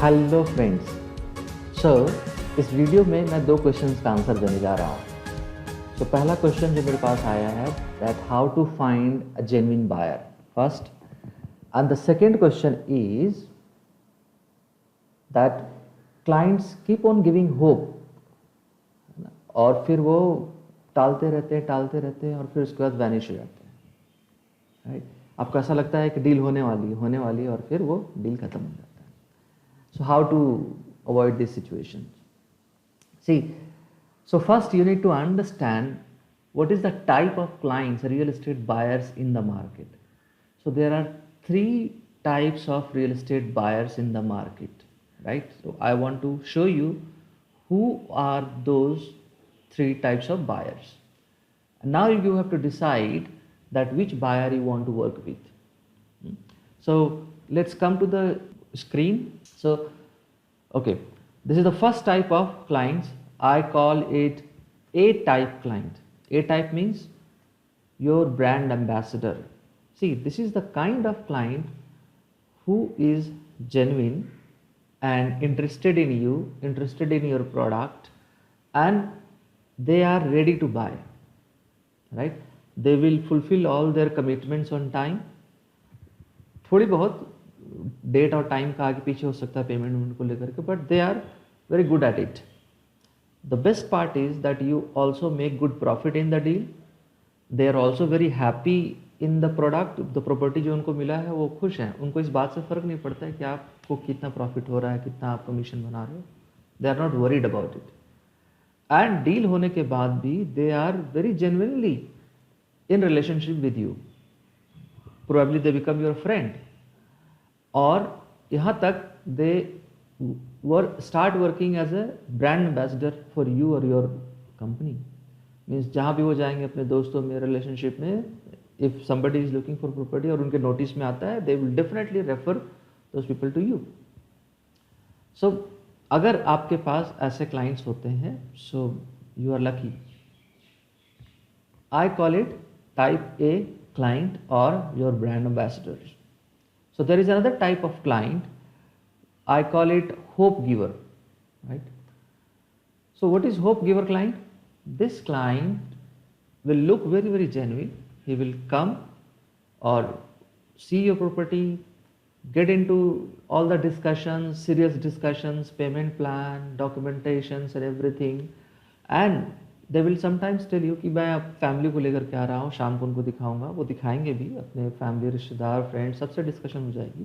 Hello friends. सो इस video में मैं दो क्वेश्चंस का आंसर देने जा रहा हूँ। सो पहला क्वेश्चन जो मेरे पास आया है that how to find a genuine buyer first, and the second question is that clients keep on giving hope, और फिर वो टालते रहते हैं और फिर उसके बाद वैनिश हो जाते हैं, राइट। आपको ऐसा लगता है कि डील होने वाली है और फिर वो डील खत्म हो जाता है। So how to avoid this situation? See, so first you need to understand what is the type of clients, real estate buyers in the market. So there are three types of real estate buyers in the market, right? So I want to show you who are those three types of buyers. And now you have to decide that which buyer you want to work with. So let's come to the screen. So okay, this is the first type of clients. I call it A type client. A type means your brand ambassador. See, this is the kind of client who is genuine and interested in you, interested in your product, and they are ready to buy, right? They will fulfill all their commitments on time. थोड़ी बहुत date और time का आगे पीछे हो सकता है payment को लेकर के, but they are very good at it. The best part is that you also make good profit in the deal. They are also very happy in the product. The property जो उनको मिला है वो खुश हैं. उनको इस बात से फ़र्क नहीं पड़ता है कि आपको कितना प्रॉफिट हो रहा है, कितना आप कमीशन बना रहे हो. They are not worried about it. And deal होने के बाद भी they are very genuinely in relationship with you. Probably they become your friend, और यहाँ तक they start working as a brand ambassador for you और योर कंपनी. मीन्स जहाँ भी वो जाएंगे अपने दोस्तों में, रिलेशनशिप में, if somebody is looking for property और उनके नोटिस में आता है, they will definitely refer those people to you. So अगर आपके पास ऐसे क्लाइंट्स होते हैं, so you are lucky. I call it type A client or your brand ambassadors. So there is another type of client, I call it hope giver, right? So what is hope giver client? This client will look very very genuine. He will come or see your property, get into all the discussions, serious discussions, payment plan, documentations and everything, and they will sometimes tell you कि मैं family को लेकर के आ रहा हूँ, शाम को उनको दिखाऊंगा. वो दिखाएंगे भी अपने फैमिली, रिश्तेदार, फ्रेंड्स, सबसे डिस्कशन हो जाएगी.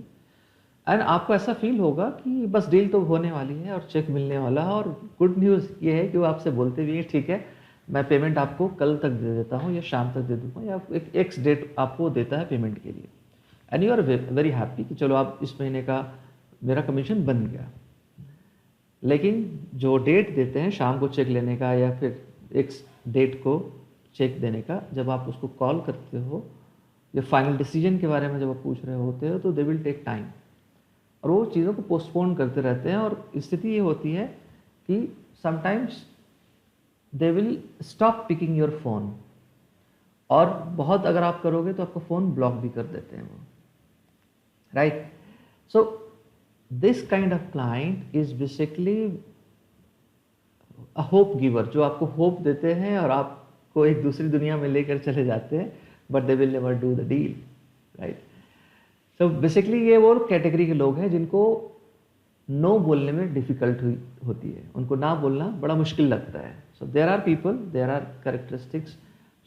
एंड आपको ऐसा फील होगा कि बस डील तो होने वाली है और चेक मिलने वाला है. और गुड न्यूज़ ये है कि वो आपसे बोलते भी हैं, ठीक है मैं पेमेंट आपको कल तक दे देता हूँ या शाम तक दे दूँगा, या एक एक्स डेट आपको देता है पेमेंट के लिए. And you are very happy कि चलो आप इस महीने का मेरा कमीशन बन गया. लेकिन जो डेट देते हैं शाम को चेक लेने का या फिर एक डेट को चेक देने का, जब आप उसको कॉल करते हो या फाइनल डिसीजन के बारे में जब आप पूछ रहे होते हो, तो दे विल टेक टाइम, और वो चीज़ों को पोस्टपोन करते रहते हैं. और स्थिति ये होती है कि sometimes they will stop picking your phone, और बहुत अगर आप करोगे तो आपका फ़ोन ब्लॉक भी कर देते हैं वो, right. So this kind of client is basically hope giver, जो आपको होप देते हैं और आपको एक दूसरी दुनिया में लेकर चले जाते हैं, but they will never do the deal, right. So basically ये वो कैटेगरी के लोग हैं जिनको नो बोलने में डिफिकल्ट होती है. उनको ना बोलना बड़ा मुश्किल लगता है. So there are people, there are characteristics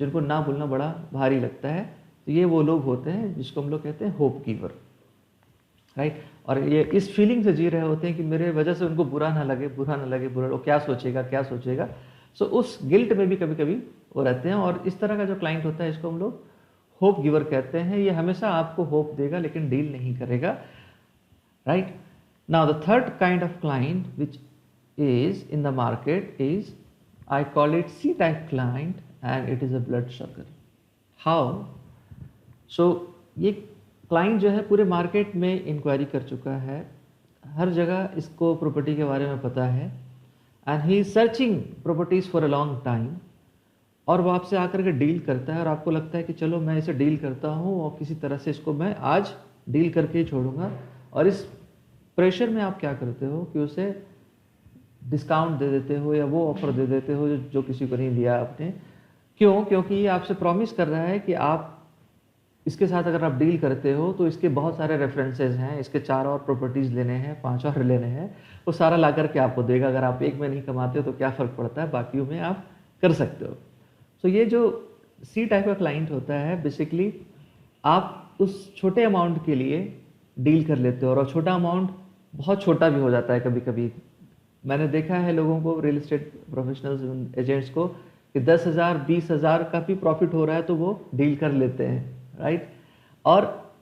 जिनको ना बोलना बड़ा भारी लगता है. तो ये वो लोग होते हैं जिसको हम लोग कहते हैं होप गिवर, राइट. और ये इस फीलिंग से जी रहे होते हैं कि मेरे वजह से उनको बुरा ना लगे, वो क्या सोचेगा. सो उस गिल्ट में भी कभी कभी वो रहते हैं. और इस तरह का जो क्लाइंट होता है इसको हम लोग होप गिवर कहते हैं. ये हमेशा आपको होप देगा लेकिन डील नहीं करेगा, right. Now the third kind of client which is in the market is, I call it C type client, and it is a blood sucker. How? So ये क्लाइंट जो है पूरे मार्केट में inquiry कर चुका है, हर जगह इसको प्रॉपर्टी के बारे में पता है, and he is searching properties for a long time. और वो आपसे आकर के डील करता है और आपको लगता है कि चलो मैं इसे डील करता हूँ और किसी तरह से इसको मैं आज डील करके ही छोड़ूंगा. और इस प्रेशर में आप क्या करते हो कि उसे डिस्काउंट दे देते हो या वो ऑफर दे देते हो जो किसी को नहीं दिया आपने। क्यों? क्योंकि ये आपसे प्रॉमिस कर रहा है कि आप इसके साथ अगर आप डील करते हो तो इसके बहुत सारे रेफरेंसेस हैं, इसके 4 और प्रॉपर्टीज़ लेने हैं, 5 और लेने हैं, वो सारा ला करके आपको देगा। अगर आप एक में नहीं कमाते हो तो क्या फ़र्क पड़ता है, बाकियों में आप कर सकते हो। सो ये जो सी टाइप का क्लाइंट होता है, बेसिकली आप उस छोटे अमाउंट के लिए डील कर लेते हो, और छोटा अमाउंट बहुत छोटा भी हो जाता है कभी कभी। मैंने देखा है लोगों को, रियल एस्टेट प्रोफेशनल्स एजेंट्स को, कि 10,000 20,000 का भी प्रॉफिट हो रहा है तो वो डील कर लेते हैं, राइट। और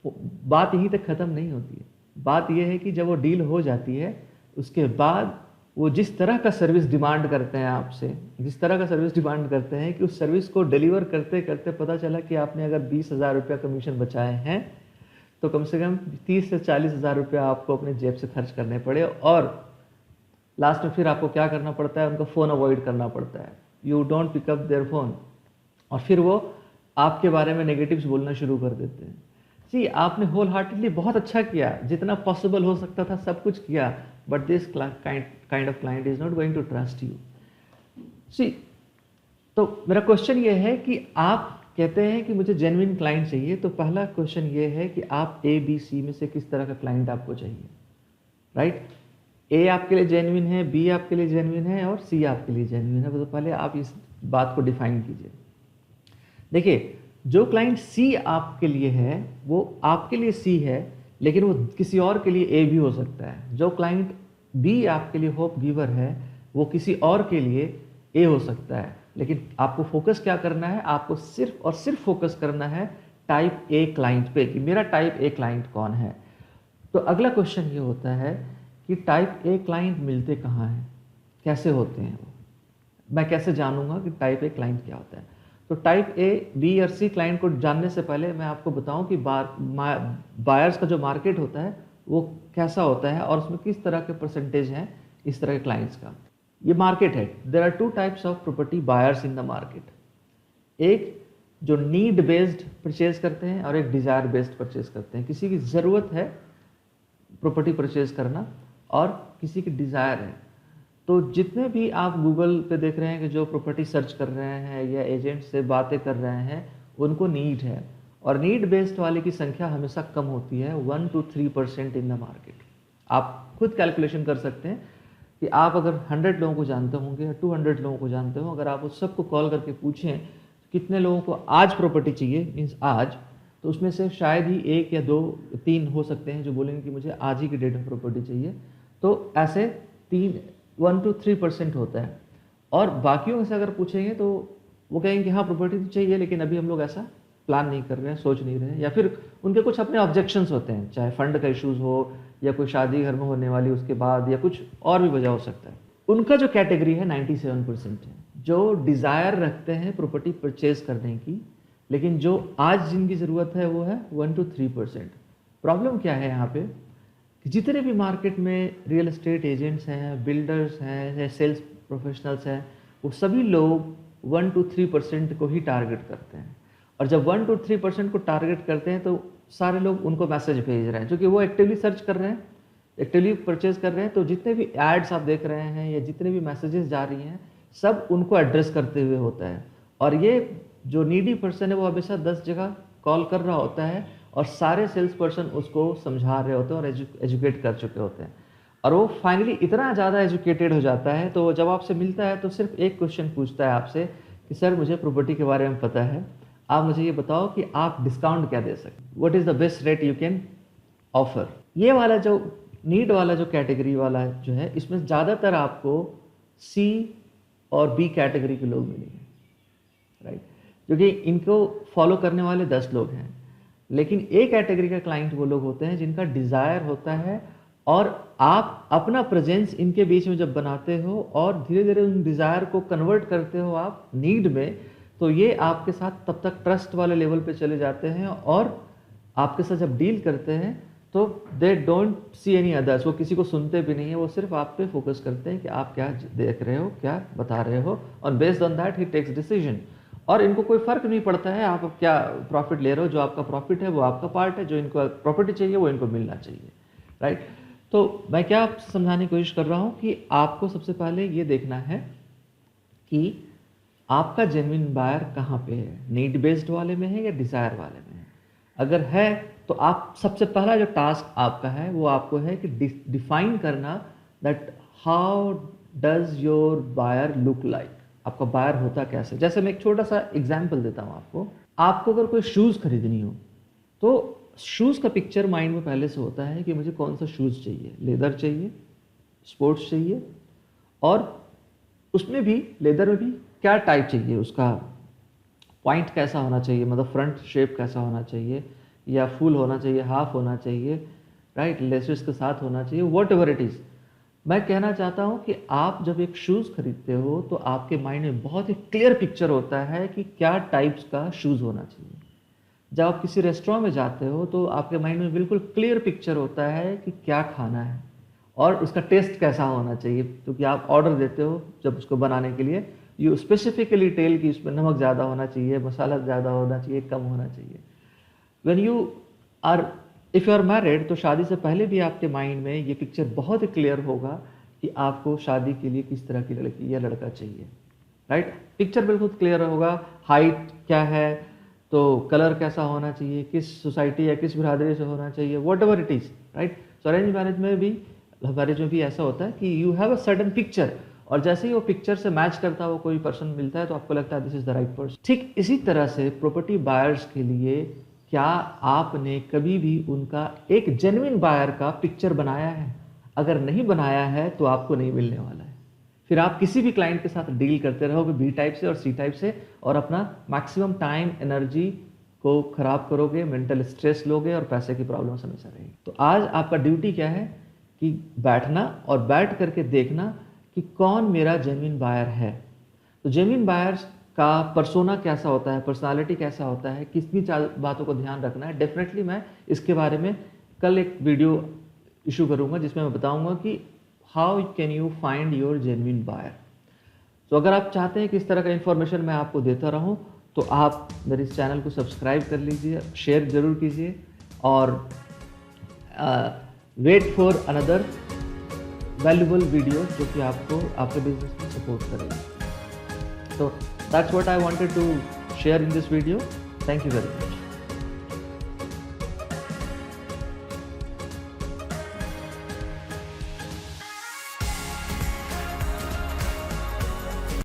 बात यहीं तक ख़त्म नहीं होती है। बात यह है कि जब वो डील हो जाती है उसके बाद वो जिस तरह का सर्विस डिमांड करते हैं आपसे, जिस तरह का सर्विस डिमांड करते हैं कि उस सर्विस को डिलीवर करते करते पता चला कि आपने अगर 20,000 रुपया कमीशन बचाए हैं तो कम से कम 30 से 40,000 रुपया आपको अपने जेब से खर्च करने पड़े, और लास्ट में फिर आपको क्या करना पड़ता है, उनका फ़ोन अवॉइड करना पड़ता है। You don't pick up their phone, और फिर वो आपके बारे में नेगेटिव्स बोलना शुरू कर देते हैं। सी, आपने होल हार्टेडली बहुत अच्छा किया, जितना पॉसिबल हो सकता था सब कुछ किया, but this kind of client is not going to trust you. See, तो मेरा क्वेश्चन ये है कि आप कहते हैं कि मुझे जेन्युइन क्लाइंट चाहिए, तो पहला क्वेश्चन ये है कि आप ए बी सी में से किस तरह का क्लाइंट आपको चाहिए, राइट। ए आपके लिए जेन्युइन है, बी आपके लिए जेन्युइन है, और सी आपके लिए जेन्युइन है। तो पहले आप इस बात को डिफाइन कीजिए। देखिए, जो क्लाइंट सी आपके लिए है वो आपके लिए सी है, लेकिन वो किसी और के लिए ए भी हो सकता है। जो क्लाइंट बी आपके लिए होप गिवर है वो किसी और के लिए ए हो सकता है। लेकिन आपको फोकस क्या करना है, आपको सिर्फ और सिर्फ फोकस करना है टाइप ए क्लाइंट पे, कि मेरा टाइप ए क्लाइंट कौन है। तो अगला क्वेश्चन ये होता है कि टाइप ए क्लाइंट मिलते कहाँ हैं, कैसे होते हैं वो, मैं कैसे जानूंगा कि टाइप ए क्लाइंट क्या होता है। तो टाइप ए, बी और सी क्लाइंट को जानने से पहले मैं आपको बताऊं कि बायर्स का जो मार्केट होता है वो कैसा होता है और उसमें किस तरह के परसेंटेज हैं इस तरह के क्लाइंट्स का। ये मार्केट है। There are 2 types of property buyers in the market. एक जो नीड बेस्ड परचेज करते हैं और एक डिजायर बेस्ड परचेज करते हैं। किसी की ज़रूरत है प्रॉपर्टी परचेज करना और किसी की डिज़ायर है। तो जितने भी आप गूगल पे देख रहे हैं कि जो प्रॉपर्टी सर्च कर रहे हैं या एजेंट से बातें कर रहे हैं, उनको नीड है, और नीड बेस्ड वाले की संख्या हमेशा कम होती है, 1 to 3% इन द मार्केट। आप खुद कैलकुलेशन कर सकते हैं कि आप अगर 100 लोगों को जानते होंगे या 200 लोगों को जानते हो, अगर आप उस सबको कॉल करके पूछें कितने लोगों को आज प्रॉपर्टी चाहिए, मीन्स आज, तो उसमें से शायद ही 1 या 2 3 हो सकते हैं जो बोलेंगे कि मुझे आज ही की डेट में प्रॉपर्टी चाहिए। तो ऐसे 1 to 3% होता है। और बाकियों से अगर पूछेंगे तो वो कहेंगे कि हाँ प्रॉपर्टी तो चाहिए, लेकिन अभी हम लोग ऐसा प्लान नहीं कर रहे हैं, सोच नहीं रहे हैं, या फिर उनके कुछ अपने ऑब्जेक्शंस होते हैं, चाहे फंड का इश्यूज हो या कोई शादी घर में होने वाली उसके बाद, या कुछ और भी वजह हो सकता है। उनका जो कैटेगरी है 97% है, जो डिज़ायर रखते हैं प्रॉपर्टी परचेज करने की, लेकिन जो आज जिनकी ज़रूरत है वो है 1 to 3%। प्रॉब्लम क्या है यहाँ पे, जितने भी मार्केट में रियल एस्टेट एजेंट्स हैं, बिल्डर्स हैं या सेल्स प्रोफेशनल्स हैं, वो सभी लोग 1 to 3% को ही टारगेट करते हैं। और जब 1 to 3% को टारगेट करते हैं तो सारे लोग उनको मैसेज भेज रहे हैं, क्योंकि वो एक्टिवली सर्च कर रहे हैं, एक्टिवली परचेज कर रहे हैं। तो जितने भी एड्स आप देख रहे हैं या जितने भी मैसेजेस जा रही हैं, सब उनको एड्रेस करते हुए होता है। और ये जो नीडी पर्सन है वो हमेशा 10 जगह कॉल कर रहा होता है, और सारे सेल्स पर्सन उसको समझा रहे होते हैं और एजुकेट कर चुके होते हैं। और वो फाइनली इतना ज़्यादा एजुकेटेड हो जाता है, तो जब आपसे मिलता है तो सिर्फ एक क्वेश्चन पूछता है आपसे कि सर मुझे प्रॉपर्टी के बारे में पता है, आप मुझे ये बताओ कि आप डिस्काउंट क्या दे सकते, what is the best rate you can offer. ये वाला जो नीड वाला जो कैटेगरी वाला जो है, इसमें ज़्यादातर आपको सी और बी कैटेगरी के लोग मिलेंगे, राइट, क्योंकि इनको फॉलो करने वाले 10 लोग हैं। लेकिन एक कैटेगरी का क्लाइंट वो लोग होते हैं जिनका डिज़ायर होता है, और आप अपना प्रेजेंस इनके बीच में जब बनाते हो और धीरे धीरे उन डिज़ायर को कन्वर्ट करते हो आप नीड में, तो ये आपके साथ तब तक ट्रस्ट वाले लेवल पे चले जाते हैं, और आपके साथ जब डील करते हैं तो they don't see any others, वो किसी को सुनते भी नहीं है, वो सिर्फ आप पे फोकस करते हैं कि आप क्या देख रहे हो, क्या बता रहे हो, और based on that he takes decision. और इनको कोई फर्क नहीं पड़ता है आप क्या प्रॉफिट ले रहे हो, जो आपका प्रॉफिट है वो आपका पार्ट है, जो इनको प्रॉपर्टी चाहिए वो इनको मिलना चाहिए, राइट। तो मैं क्या आपसे समझाने की कोशिश कर रहा हूँ कि आपको सबसे पहले ये देखना है कि आपका जेन्युइन बायर कहाँ पे है, नीड बेस्ड वाले में है या डिज़ायर वाले में है। अगर है तो आप सबसे पहला जो टास्क आपका है वो आपको है कि डिफाइन करना that how does your buyer look like, आपका बायर होता कैसे। जैसे मैं एक छोटा सा एग्जांपल देता हूँ आपको अगर कोई शूज़ खरीदनी हो तो शूज़ का पिक्चर माइंड में पहले से होता है कि मुझे कौन सा शूज़ चाहिए, लेदर चाहिए, स्पोर्ट्स चाहिए, और उसमें भी लेदर में भी क्या टाइप चाहिए, उसका पॉइंट कैसा होना चाहिए, मतलब फ्रंट शेप कैसा होना चाहिए, या फुल होना चाहिए, हाफ होना चाहिए, राइट, लेसेस के साथ होना चाहिए, वॉट एवर इट इज़। मैं कहना चाहता हूँ कि आप जब एक शूज़ खरीदते हो तो आपके माइंड में बहुत ही क्लियर पिक्चर होता है कि क्या टाइप्स का शूज़ होना चाहिए। जब आप किसी रेस्टोरेंट में जाते हो तो आपके माइंड में बिल्कुल क्लियर पिक्चर होता है कि क्या खाना है और उसका टेस्ट कैसा होना चाहिए, क्योंकि आप ऑर्डर देते हो जब उसको बनाने के लिए यू स्पेसिफिकली टेल कि उसमें नमक ज़्यादा होना चाहिए, मसाला ज़्यादा होना चाहिए, कम होना चाहिए। When you are if you are married तो शादी से पहले भी आपके माइंड में ये पिक्चर बहुत ही क्लियर होगा कि आपको शादी के लिए किस तरह की लड़की या लड़का चाहिए, राइट। पिक्चर बिल्कुल क्लियर होगा, हाइट क्या है, तो कलर कैसा होना चाहिए, किस सोसाइटी या किस बिरादरी से होना चाहिए, what ever it is, right. So arrange marriage में भी, लव मैरिज में भी ऐसा होता है कि you have a certain picture, और जैसे ही वो पिक्चर से मैच करता हुआ कोई पर्सन मिलता है तो आपको लगता है this is the right person. ठीक इसी तरह से प्रॉपर्टी बायर्स के लिए क्या आपने कभी भी उनका एक जेन्युइन बायर का पिक्चर बनाया है? अगर नहीं बनाया है तो आपको नहीं मिलने वाला है। फिर आप किसी भी क्लाइंट के साथ डील करते रहोगे बी टाइप से और सी टाइप से, और अपना मैक्सिमम टाइम एनर्जी को खराब करोगे, मेंटल स्ट्रेस लोगे और पैसे की प्रॉब्लम हमेशा रहेगी। तो आज आपका ड्यूटी क्या है कि बैठना और बैठ करके देखना कि कौन मेरा जेन्युइन बायर है। तो जेन्युइन बायर्स का पर्सोना कैसा होता है, पर्सनालिटी कैसा होता है, कितनी बातों को ध्यान रखना है। डेफिनेटली मैं इसके बारे में कल एक वीडियो इशू करूंगा जिसमें मैं बताऊंगा कि how can you find your genuine buyer. तो अगर आप चाहते हैं कि इस तरह का इन्फॉर्मेशन मैं आपको देता रहूं तो आप मेरे इस चैनल को सब्सक्राइब कर लीजिए, शेयर जरूर कीजिए, और wait for another valuable video जो कि आपको आपके बिजनेस में सपोर्ट करेगी। So that's what I wanted to share in this video. Thank you very much.